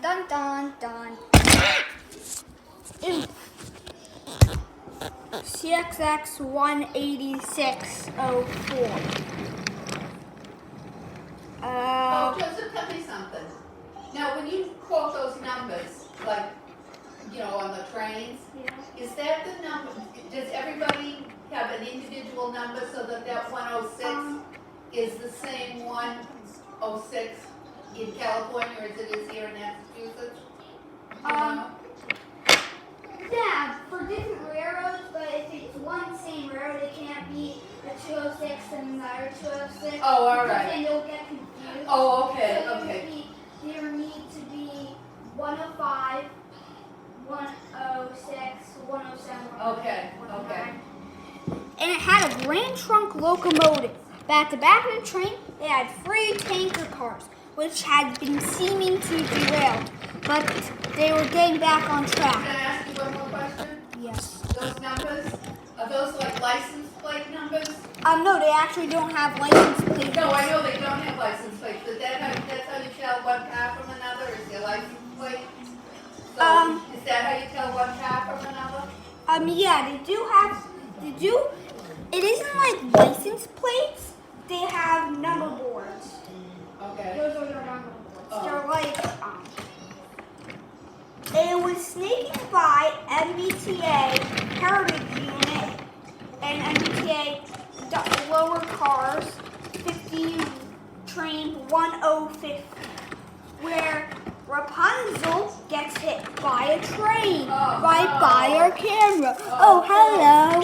Dun dun dun dun. CXX 18604. Joseph, tell me something. Now, when you quote those numbers, like, on the trains, is that the number? Does everybody have an individual number so that 106 is the same 106 in California as it is here in Massachusetts? Yeah, for different railroads, but if it's one same railroad, it can't be the 206 and another 206. Oh, all right. And they'll get confused. Oh, okay, so okay. There need to be 105, 106, 107. Okay, okay. And it had a Grand Trunk locomotive. But at the back of the train, they had 3 tanker cars, which had been seeming to derail, but they were getting back on track. Can I ask you one more question? Yes. Those numbers, are those like license plate numbers? No, they actually don't have license plates. No, I know they don't have license plates, but that's how you tell one car from another, is their license plate? So, is that how you tell one car from another? Yeah, they do. It isn't like license plates. They have number boards. Okay. Those are their number boards. Oh. They're like, it was sneaking by MBTA Heritage Unit and MBTA lower cars 50 train 1050, where Rapunzel gets hit by a train right by our camera. Oh, hello.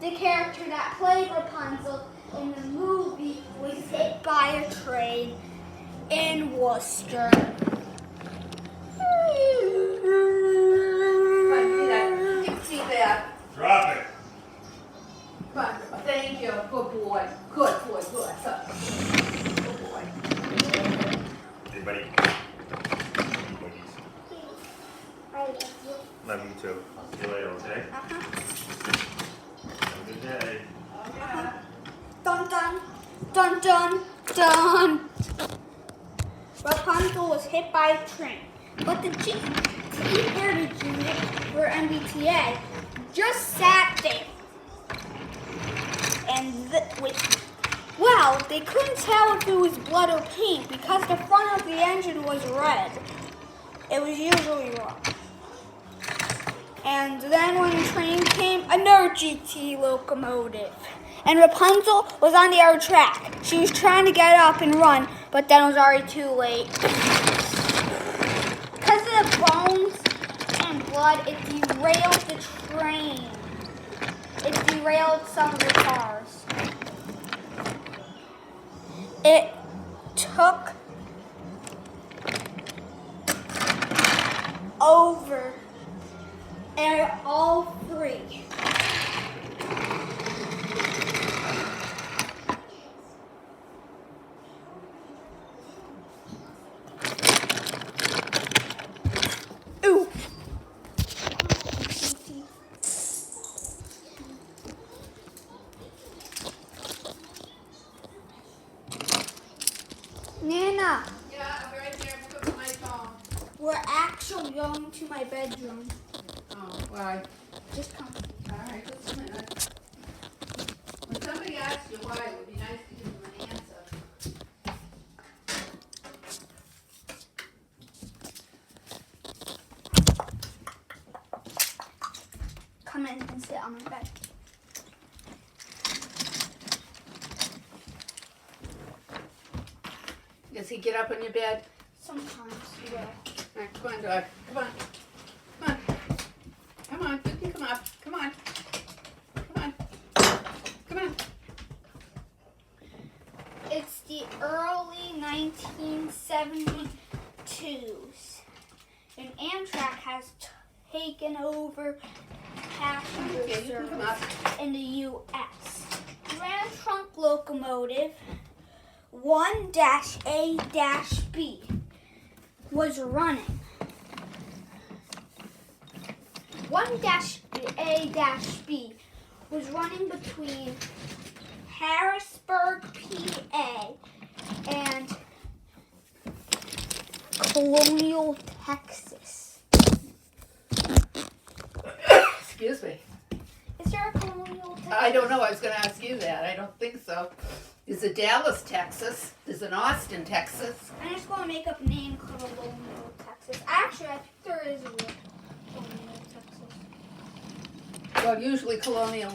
The character that played Rapunzel in the movie was hit by a train in Worcester. See that? Drop it. Come on. Thank you. Good boy. Good boy. Good. Good boy. Hey, buddy. Love you too. I'll see you later, okay? Have a good day. Dun dun dun dun dun. Rapunzel was hit by a train, but the GT Heritage Unit, or MBTA, just sat there. And they couldn't tell if it was blood or paint because the front of the engine was red. It was usually wrong. And then when the train came, another GT locomotive. And Rapunzel was on the other track. She was trying to get up and run, but then it was already too late. Because of the bones and blood, it derailed the train. It derailed some of the cars. It took over and all 3. Ooh. Nana. Yeah, I'm right here. I'm putting my phone. We're actually going to my bedroom. Oh, why? Just come. All right, just a minute. When somebody asks you why, it would be nice to give them an answer. Come in and sit on my bed. Does he get up on your bed? Sometimes you will. All right, come on, dog. Come on. Come on. Come on. You can come up. Come on. Come on. Come on. It's the early 1972s. And Amtrak has taken over passenger Okay, you can come up. service in the U.S. Grand Trunk locomotive 1-A-B was running. 1-A-B was running between Harrisburg, PA and Colonial, Texas. Excuse me. Is there a Colonial, Texas? I don't know. I was going to ask you that. I don't think so. There's a Dallas, Texas. There's an Austin, Texas. I'm just going to make up a name, Colonial, Texas. Actually, I think there is a real Colonial, Texas. Well, usually Colonial,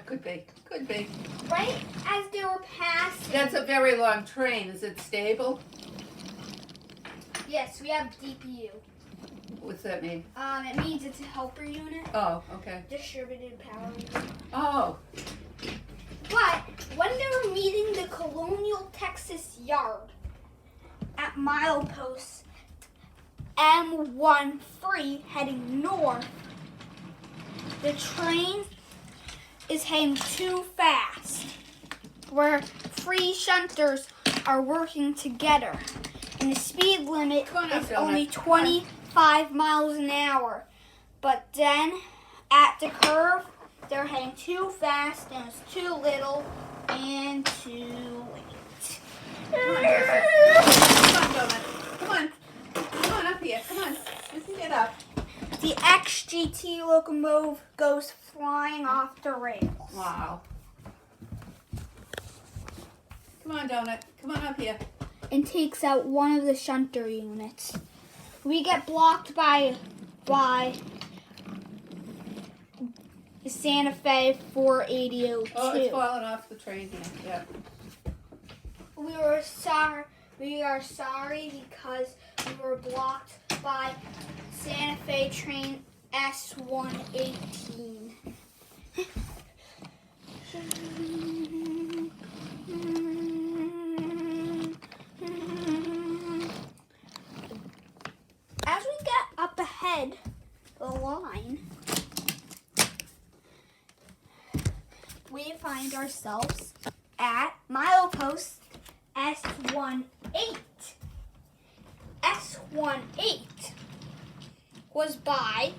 could be. Could be. Right as they were passing. That's a very long train. Is it stable? Yes, we have DPU. What's that mean? It means it's a helper unit. Oh, okay. Distributed power unit. Oh, But when they were meeting the Colonial, Texas yard at milepost M13 heading north, the train is heading too fast, where three shunters are working together, and the speed limit Come on up, is Donut. only Come on. 25 miles an hour. But then at the curve, they're heading too fast, and it's too little and too late. come on, Joseph. Come on, Donut. Come on. Come on up here. Come on. You can get up. The XGT locomotive goes flying off the rails. Wow. Come on, Donut. Come on up here. And takes out one of the shunter units. We get blocked by the Santa Fe 48002. Oh, it's falling off the train here. Yeah. We are sorry because we were blocked by Santa Fe train S118. As we get up ahead the line, we find ourselves at milepost S18. S18 was by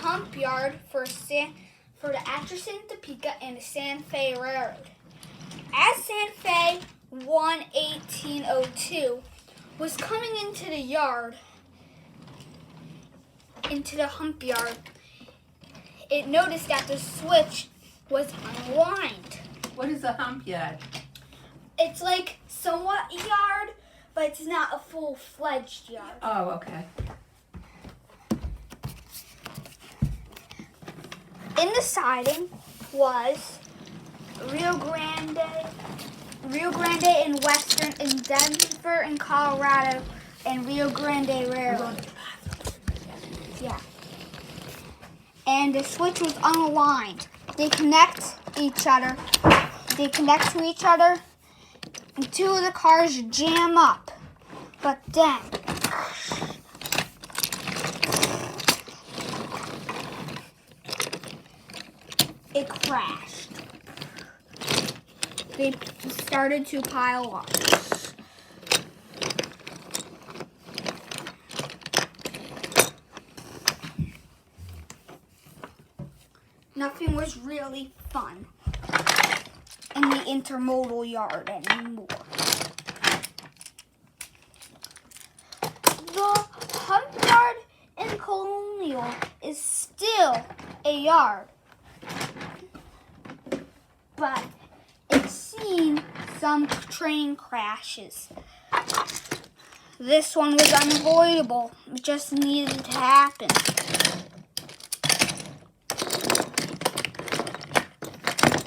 hump yard for the Atchison, Topeka, and the Santa Fe Railroad. As Santa Fe 11802 was coming into the yard, into the hump yard, it noticed that the switch was unwind. What is a hump yard? It's like somewhat a yard, but it's not a full-fledged yard. Oh, okay. In the siding was Rio Grande in Western, in Denver in Colorado, and Rio Grande Railroad. Yeah. And the switch was unaligned. They connect to each other, and two of the cars jam up. But then, it crashed. They started to pile up. Nothing was really fun in the intermodal yard anymore. The hump yard in Colonial is still a yard, but it's seen some train crashes. This one was unavoidable. It just needed to happen.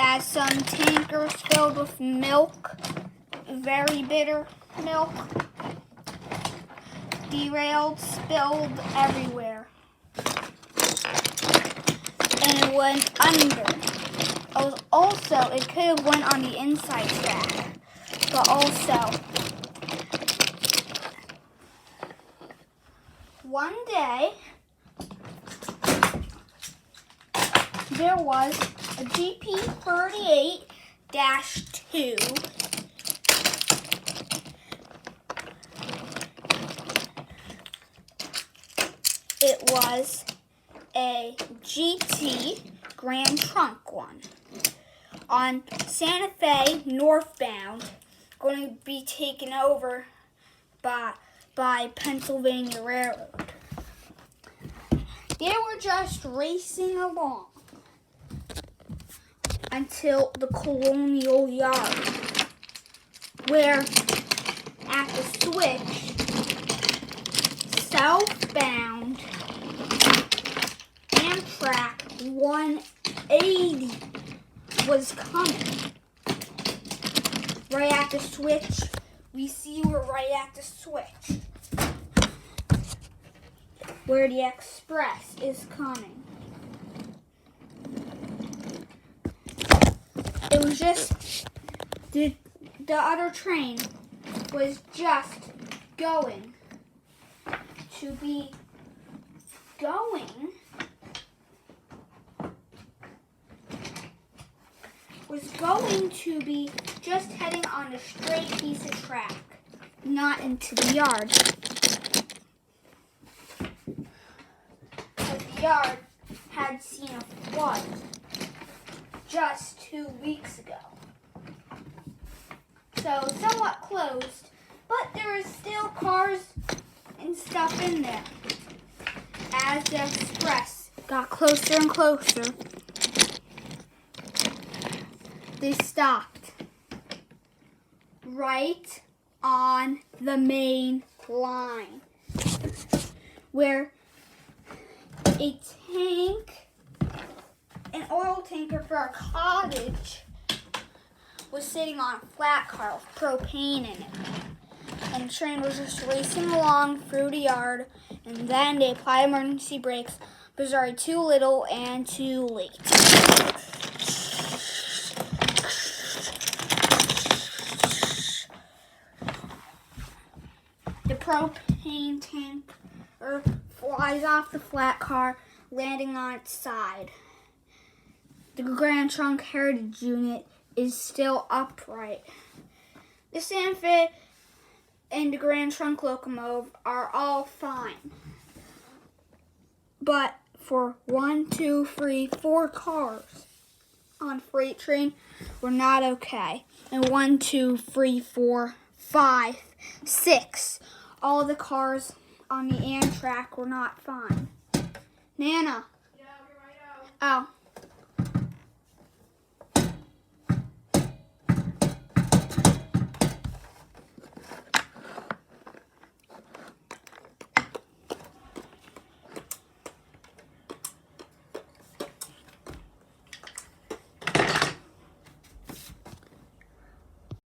As some tankers filled with milk, very bitter milk, derailed, spilled everywhere, and it went under. It could have went on the inside track, but also, one day, there was a GP38-2 It was a GT Grand Trunk one on Santa Fe northbound going to be taken over by Pennsylvania Railroad. They were just racing along until the Colonial Yard, where at the switch, southbound Amtrak 180 was coming. Right at the switch, we see we're right at the switch where the express is coming. It was just, the other train was just going to be just heading on a straight piece of track, not into the yard. But the yard had seen a flood just 2 weeks ago. So somewhat closed, but there is still cars and stuff in there. As the express got closer and closer, they stopped right on the main line where an oil tanker for a cottage was sitting on a flat car with propane in it. And the train was just racing along through the yard, and then they applied emergency brakes, but sorry, too little and too late. The propane tanker flies off the flat car, landing on its side. The Grand Trunk Heritage Unit is still upright. The Sanford and the Grand Trunk locomotive are all fine. But for 1, 2, 3, 4 cars on freight train were not okay. And 1, 2, 3, 4, 5, 6. All the cars on the Amtrak were not fine. Nana. Yeah, I'll be right out. Oh.